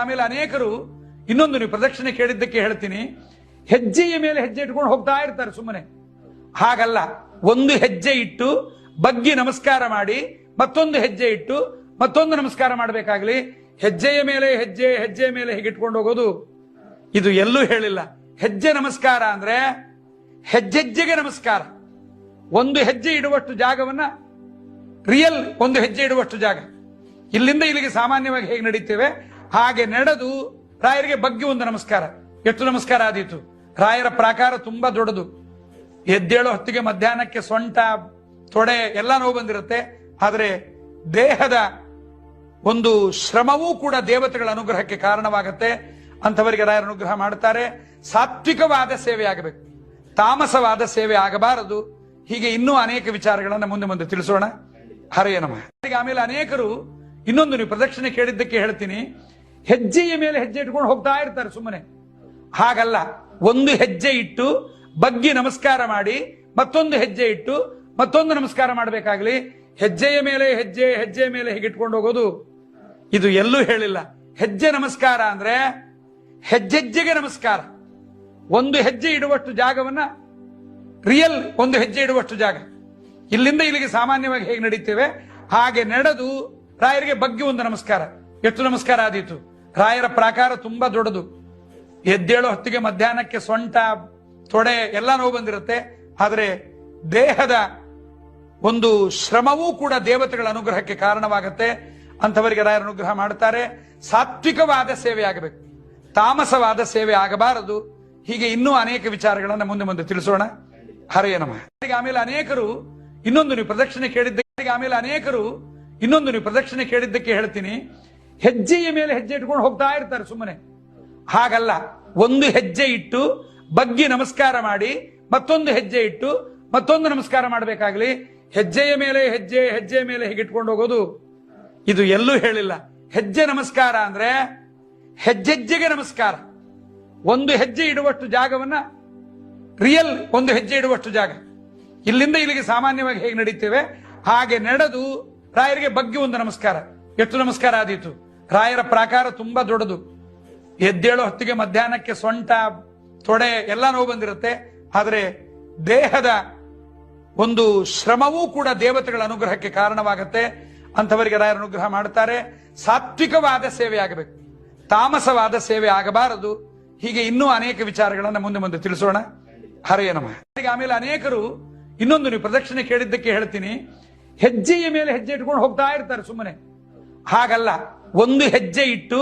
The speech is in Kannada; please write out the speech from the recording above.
ಆಮೇಲೆ ಅನೇಕರು ಇನ್ನೊಂದು ನೀವು ಪ್ರದಕ್ಷಿಣೆ ಕೇಳಿದ್ದಕ್ಕೆ ಹೇಳ್ತೀನಿ, ಹೆಜ್ಜೆಯ ಮೇಲೆ ಹೆಜ್ಜೆ ಇಟ್ಕೊಂಡು ಹೋಗ್ತಾ ಇರ್ತಾರೆ ಸುಮ್ಮನೆ. ಹಾಗಲ್ಲ, ಒಂದು ಹೆಜ್ಜೆ ಇಟ್ಟು ಬಗ್ಗಿ ನಮಸ್ಕಾರ ಮಾಡಿ ಮತ್ತೊಂದು ಹೆಜ್ಜೆ ಇಟ್ಟು ಮತ್ತೊಂದು ನಮಸ್ಕಾರ ಮಾಡಬೇಕಾಗ್ಲಿ. ಹೆಜ್ಜೆಯ ಮೇಲೆ ಹೆಜ್ಜೆ, ಹೆಜ್ಜೆಯ ಮೇಲೆ ಹೀಗಿಟ್ಕೊಂಡು ಹೋಗೋದು ಇದು ಎಲ್ಲೂ ಹೇಳಿಲ್ಲ. ಹೆಜ್ಜೆ ನಮಸ್ಕಾರ ಅಂದ್ರೆ ಹೆಜ್ಜೆಜ್ಜೆಗೆ ನಮಸ್ಕಾರ. ಒಂದು ಹೆಜ್ಜೆ ಇಡುವಷ್ಟು ಜಾಗವನ್ನ, ರಿಯಲ್ ಒಂದು ಹೆಜ್ಜೆ ಇಡುವಷ್ಟು ಜಾಗ, ಇಲ್ಲಿಂದ ಇಲ್ಲಿಗೆ ಸಾಮಾನ್ಯವಾಗಿ ಹೇಗೆ ನಡೀತೇವೆ ಹಾಗೆ ನಡೆದು ರಾಯರಿಗೆ ಬಗ್ಗೆ ಒಂದು ನಮಸ್ಕಾರ. ಎಷ್ಟು ನಮಸ್ಕಾರ ಆದೀತು? ರಾಯರ ಪ್ರಾಕಾರ ತುಂಬಾ ದೊಡ್ಡದು. ಎದ್ದೇಳೋ ಹೊತ್ತಿಗೆ ಮಧ್ಯಾಹ್ನಕ್ಕೆ ಸೊಂಟ ತೊಡೆ ಎಲ್ಲ ನೋವು ಬಂದಿರುತ್ತೆ. ಆದರೆ ದೇಹದ ಒಂದು ಶ್ರಮವೂ ಕೂಡ ದೇವತೆಗಳ ಅನುಗ್ರಹಕ್ಕೆ ಕಾರಣವಾಗುತ್ತೆ. ಅಂಥವರಿಗೆ ರಾಯರ ಅನುಗ್ರಹ ಮಾಡ್ತಾರೆ. ಸಾತ್ವಿಕವಾದ ಸೇವೆ ಆಗಬೇಕು, ತಾಮಸವಾದ ಸೇವೆ ಆಗಬಾರದು. ಹೀಗೆ ಇನ್ನೂ ಅನೇಕ ವಿಚಾರಗಳನ್ನ ಮುಂದೆ ಮುಂದೆ ತಿಳಿಸೋಣ. ಹರೆಯ ನಮಃ. ಆಮೇಲೆ ಅನೇಕರು ಇನ್ನೊಂದು ನೀವು ಪ್ರದಕ್ಷಿಣೆ ಕೇಳಿದ್ದಕ್ಕೆ ಹೇಳ್ತೀನಿ, ಹೆಜ್ಜೆಯ ಮೇಲೆ ಹೆಜ್ಜೆ ಇಟ್ಕೊಂಡು ಹೋಗ್ತಾ ಇರ್ತಾರೆ ಸುಮ್ಮನೆ. ಹಾಗಲ್ಲ, ಒಂದು ಹೆಜ್ಜೆ ಇಟ್ಟು ಬಗ್ಗಿ ನಮಸ್ಕಾರ ಮಾಡಿ ಮತ್ತೊಂದು ಹೆಜ್ಜೆ ಇಟ್ಟು ಮತ್ತೊಂದು ನಮಸ್ಕಾರ ಮಾಡಬೇಕಾಗ್ಲಿ. ಹೆಜ್ಜೆಯ ಮೇಲೆ ಹೆಜ್ಜೆ, ಹೆಜ್ಜೆಯ ಮೇಲೆ ಹೀಗಿಟ್ಕೊಂಡು ಹೋಗೋದು ಇದು ಎಲ್ಲೂ ಹೇಳಿಲ್ಲ. ಹೆಜ್ಜೆ ನಮಸ್ಕಾರ ಅಂದ್ರೆ ಹೆಜ್ಜೆಜ್ಜೆಗೆ ನಮಸ್ಕಾರ. ಒಂದು ಹೆಜ್ಜೆ ಇಡುವಷ್ಟು ಜಾಗವನ್ನ, ರಿಯಲ್ ಒಂದು ಹೆಜ್ಜೆ ಇಡುವಷ್ಟು ಜಾಗ, ಇಲ್ಲಿಂದ ಇಲ್ಲಿಗೆ ಸಾಮಾನ್ಯವಾಗಿ ಹೇಗೆ ನಡೀತೇವೆ ಹಾಗೆ ನಡೆದು ರಾಯರಿಗೆ ಬಗ್ಗೆ ಒಂದು ನಮಸ್ಕಾರ. ಎಷ್ಟು ನಮಸ್ಕಾರ ಆದೀತು? ರಾಯರ ಪ್ರಾಕಾರ ತುಂಬಾ ದೊಡ್ಡದು. ಎದ್ದೇಳೋ ಹೊತ್ತಿಗೆ ಮಧ್ಯಾಹ್ನಕ್ಕೆ ಸೊಂಟ ತೊಡೆ ಎಲ್ಲ ನೋವು ಬಂದಿರುತ್ತೆ. ಆದರೆ ದೇಹದ ಒಂದು ಶ್ರಮವೂ ಕೂಡ ದೇವತೆಗಳ ಅನುಗ್ರಹಕ್ಕೆ ಕಾರಣವಾಗುತ್ತೆ. ಅಂಥವರಿಗೆ ರಾಯರ ಅನುಗ್ರಹ ಮಾಡ್ತಾರೆ. ಸಾತ್ವಿಕವಾದ ಸೇವೆ ಆಗಬೇಕು, ತಾಮಸವಾದ ಸೇವೆ ಆಗಬಾರದು. ಹೀಗೆ ಇನ್ನೂ ಅನೇಕ ವಿಚಾರಗಳನ್ನ ಮುಂದೆ ಮುಂದೆ ತಿಳಿಸೋಣ. ಹರೆಯ ನಮಃ. ಆಮೇಲೆ ಅನೇಕರು ಇನ್ನೊಂದು ನೀವು ಪ್ರದಕ್ಷಿಣೆ ಕೇಳಿದ್ದಕ್ಕೆ ಆಮೇಲೆ ಅನೇಕರು ಇನ್ನೊಂದು ನೀವು ಪ್ರದಕ್ಷಿಣೆ ಕೇಳಿದ್ದಕ್ಕೆ ಹೇಳ್ತೀನಿ, ಹೆಜ್ಜೆಯ ಮೇಲೆ ಹೆಜ್ಜೆ ಇಟ್ಕೊಂಡು ಹೋಗ್ತಾ ಇರ್ತಾರೆ ಸುಮ್ಮನೆ. ಹಾಗಲ್ಲ, ಒಂದು ಹೆಜ್ಜೆ ಇಟ್ಟು ಬಗ್ಗಿ ನಮಸ್ಕಾರ ಮಾಡಿ ಮತ್ತೊಂದು ಹೆಜ್ಜೆ ಇಟ್ಟು ಮತ್ತೊಂದು ನಮಸ್ಕಾರ ಮಾಡಬೇಕಾಗ್ಲಿ. ಹೆಜ್ಜೆಯ ಮೇಲೆ ಹೆಜ್ಜೆ, ಹೆಜ್ಜೆಯ ಮೇಲೆ ಹೀಗಿಟ್ಕೊಂಡು ಹೋಗೋದು ಇದು ಎಲ್ಲೂ ಹೇಳಿಲ್ಲ. ಹೆಜ್ಜೆ ನಮಸ್ಕಾರ ಅಂದ್ರೆ ಹೆಜ್ಜೆಜ್ಜೆಗೆ ನಮಸ್ಕಾರ. ಒಂದು ಹೆಜ್ಜೆ ಇಡುವಷ್ಟು ಜಾಗವನ್ನ, ರಿಯಲ್ ಒಂದು ಹೆಜ್ಜೆ ಇಡುವಷ್ಟು ಜಾಗ, ಇಲ್ಲಿಂದ ಇಲ್ಲಿಗೆ ಸಾಮಾನ್ಯವಾಗಿ ಹೇಗೆ ನಡೀತೇವೆ ಹಾಗೆ ನಡೆದು ರಾಯರಿಗೆ ಬಗ್ಗೆ ಒಂದು ನಮಸ್ಕಾರ. ಎಷ್ಟು ನಮಸ್ಕಾರ ಆದೀತು? ರಾಯರ ಪ್ರಾಕಾರ ತುಂಬಾ ದೊಡ್ಡದು. ಎದ್ದೇಳೋ ಹೊತ್ತಿಗೆ ಮಧ್ಯಾಹ್ನಕ್ಕೆ ಸೊಂಟ ತೊಡೆ ಎಲ್ಲ ನೋವು ಬಂದಿರುತ್ತೆ. ಆದರೆ ದೇಹದ ಒಂದು ಶ್ರಮವೂ ಕೂಡ ದೇವತೆಗಳ ಅನುಗ್ರಹಕ್ಕೆ ಕಾರಣವಾಗುತ್ತೆ. ಅಂಥವರಿಗೆ ರಾಯರ ಅನುಗ್ರಹ ಮಾಡ್ತಾರೆ. ಸಾತ್ವಿಕವಾದ ಸೇವೆ ಆಗಬೇಕು, ತಾಮಸವಾದ ಸೇವೆ ಆಗಬಾರದು. ಹೀಗೆ ಇನ್ನೂ ಅನೇಕ ವಿಚಾರಗಳನ್ನ ಮುಂದೆ ಮುಂದೆ ತಿಳಿಸೋಣ. ಹರೆಯ ನಮಃ. ಆಮೇಲೆ ಅನೇಕರು ಇನ್ನೊಂದು ನೀವು ಪ್ರದಕ್ಷಿಣೆ ಕೇಳಿದ್ದಕ್ಕೆ ಹೇಳ್ತೀನಿ, ಹೆಜ್ಜೆಯ ಮೇಲೆ ಹೆಜ್ಜೆ ಇಟ್ಕೊಂಡು ಹೋಗ್ತಾ ಇರ್ತಾರೆ ಸುಮ್ಮನೆ. ಹಾಗಲ್ಲ, ಒಂದು ಹೆಜ್ಜೆ ಇಟ್ಟು